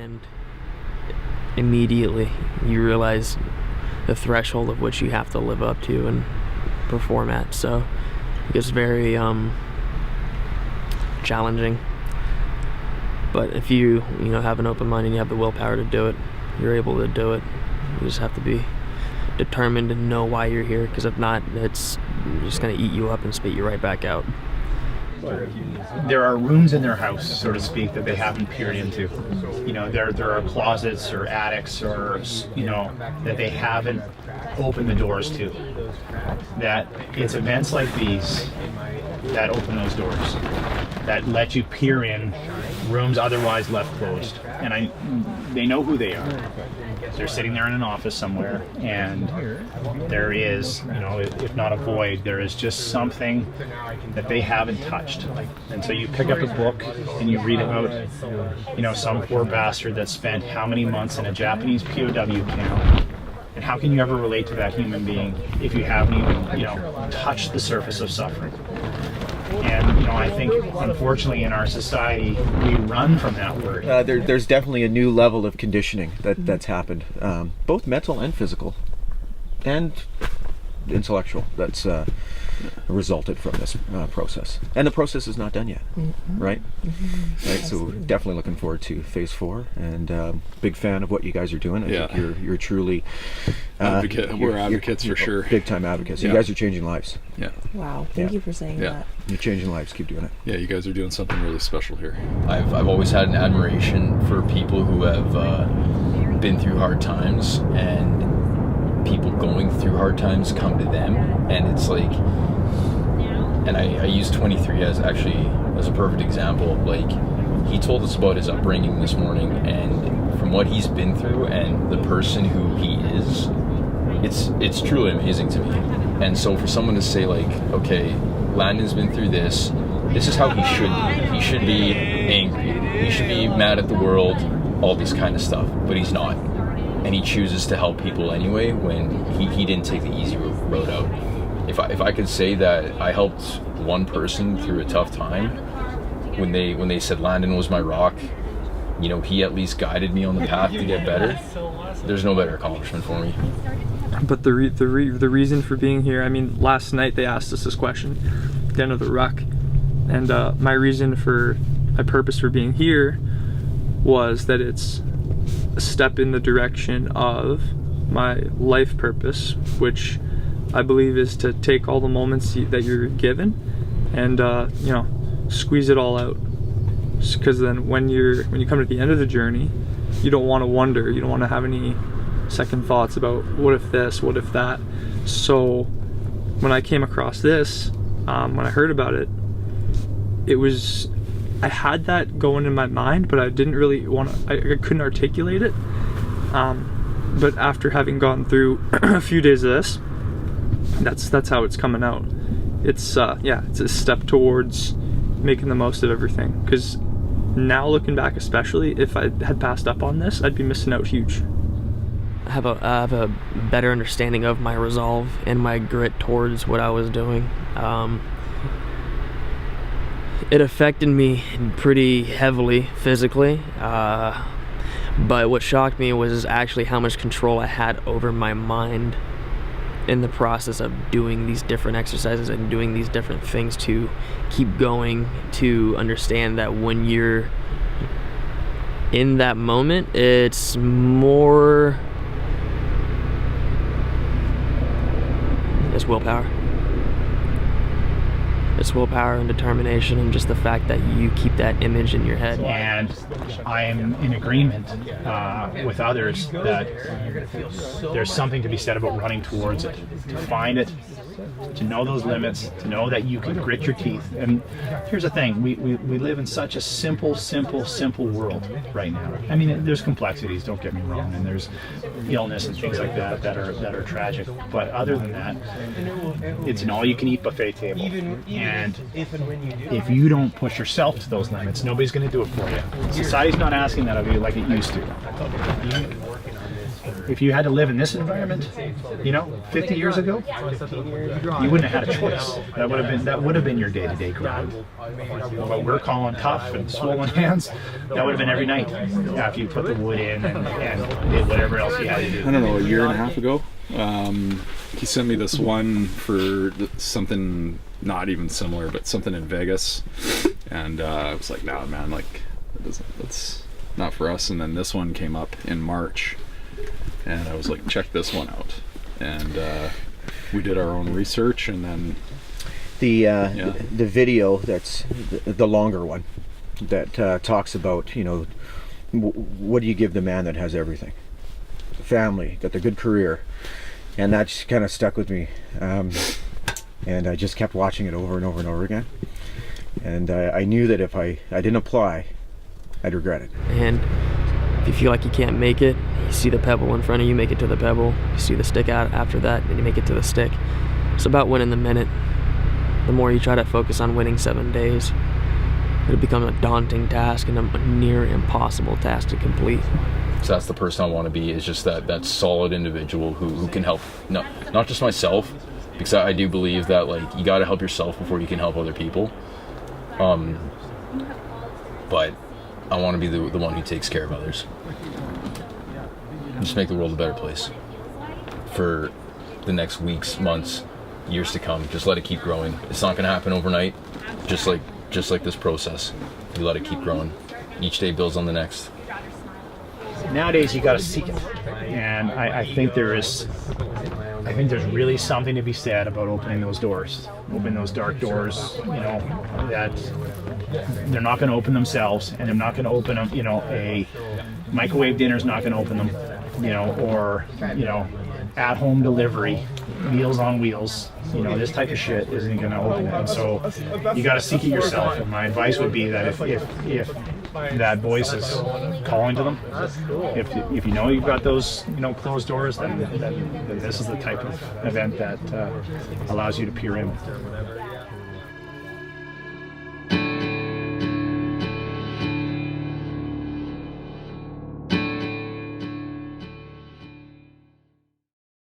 and immediately you realize the threshold of which you have to live up to and perform at. So it's very challenging. But if you have an open mind and you have the willpower to do it, you're able to do it. You just have to be determined and know why you're here, because if not, it's just going to eat you up and spit you right back out. There are rooms in their house, so to speak, that they haven't peered into. There are closets or attics or, that they haven't opened the doors to. That it's events like these that open those doors, that let you peer in rooms otherwise left closed. And they know who they are. They're sitting there in an office somewhere, and there is, if not a void, there is just something that they haven't touched. And so you pick up a book and you read about, some poor bastard that spent how many months in a Japanese POW camp. And how can you ever relate to that human being if you haven't even, touched the surface of suffering? And I think, unfortunately, in our society, we run from that word. There's definitely a new level of conditioning that's happened, both mental and physical, and intellectual. That's resulted from this process, and the process is not done yet, right? Right. So we're definitely looking forward to phase 4, and big fan of what you guys are doing. I think you're truly we're advocates for sure. Big time advocates. You guys are changing lives. Yeah. Wow. Thank you for saying that. You're changing lives. Keep doing it. Yeah, you guys are doing something really special here. I've always had an admiration for people who have been through hard times, and people going through hard times come to them, and it's like, and I use 23 as a perfect example. Like, he told us about his upbringing this morning, and from what he's been through and the person who he is, it's truly amazing to me. And so for someone to say, like, okay, Landon's been through this is how he should be. He should be angry. He should be mad at the world, all this kind of stuff, but he's not. And he chooses to help people anyway when he didn't take the easy road out. If I could say that I helped one person through a tough time, when they said Landon was my rock, he at least guided me on the path to get better. There's no better accomplishment for me. But the reason for being here, I mean, last night they asked us this question at the end of the ruck, and my purpose for being here was that it's a step in the direction of my life purpose, which I believe is to take all the moments that you're given and squeeze it all out, because then when you come to the end of the journey, you don't want to wonder, you don't want to have any second thoughts about what if this, what if that. So when I came across this, when I heard about it, I had that going in my mind, but I didn't really I couldn't articulate it. But after having gone through a few days of this, that's how it's coming out. It's a step towards making the most of everything. Because now looking back, especially if I had passed up on this, I'd be missing out huge. I have a better understanding of my resolve and my grit towards what I was doing. It affected me pretty heavily physically, but what shocked me was actually how much control I had over my mind in the process of doing these different exercises and doing these different things to keep going, to understand that when you're in that moment, it's more, it's willpower. It's willpower and determination, and just the fact that you keep that image in your head. And I am in agreement with others that there's something to be said about running towards it, to find it, to know those limits, to know that you can grit your teeth. And here's the thing, we live in such a simple world right now. I mean, there's complexities, don't get me wrong, and there's illness and things like that that are tragic. But other than that, it's an all-you-can-eat buffet table. And if you don't push yourself to those limits, nobody's going to do it for you. Society's not asking that of you like it used to. if you had to live in this environment, 50 years ago, you wouldn't have had a choice. That would have been your day-to-day grind. What we're calling tough and swollen hands, that would have been every night after you put the wood in and did whatever else you had to do. I don't know, a year and a half ago, he sent me this one for something not even similar, but something in Vegas, and I was like, nah, man, like that's not for us. And then this one came up in March, and I was like, check this one out, and we did our own research, and then the video that's the longer one that talks about what do you give the man that has everything? Family, got the good career, and that just kind of stuck with me, and I just kept watching it over and over and over again, and I knew that if I didn't apply, I'd regret it. And if you feel like you can't make it, you see the pebble in front of you, make it to the pebble. You see the stick out after that, and you make it to the stick. It's about winning the minute. The more you try to focus on winning 7 days, it'll become a daunting task and a near impossible task to complete. So that's the person I want to be, is just that solid individual who can help, not just myself, because I do believe that like you got to help yourself before you can help other people. But I want to be the one who takes care of others. Just make the world a better place for the next weeks, months, years to come. Just let it keep growing. It's not going to happen overnight. Just like this process, you let it keep growing. Each day builds on the next. Nowadays, you got to seek it, and I think there's really something to be said about opening those doors, opening those dark doors. That they're not going to open themselves, and they're not going to open them. A microwave dinner's not going to open them. Or at-home delivery, Meals on Wheels. This type of shit isn't going to open it. And so you got to seek it yourself. And my advice would be that if that voice is calling to them, if you know you've got those closed doors, then this is the type of event that allows you to peer in.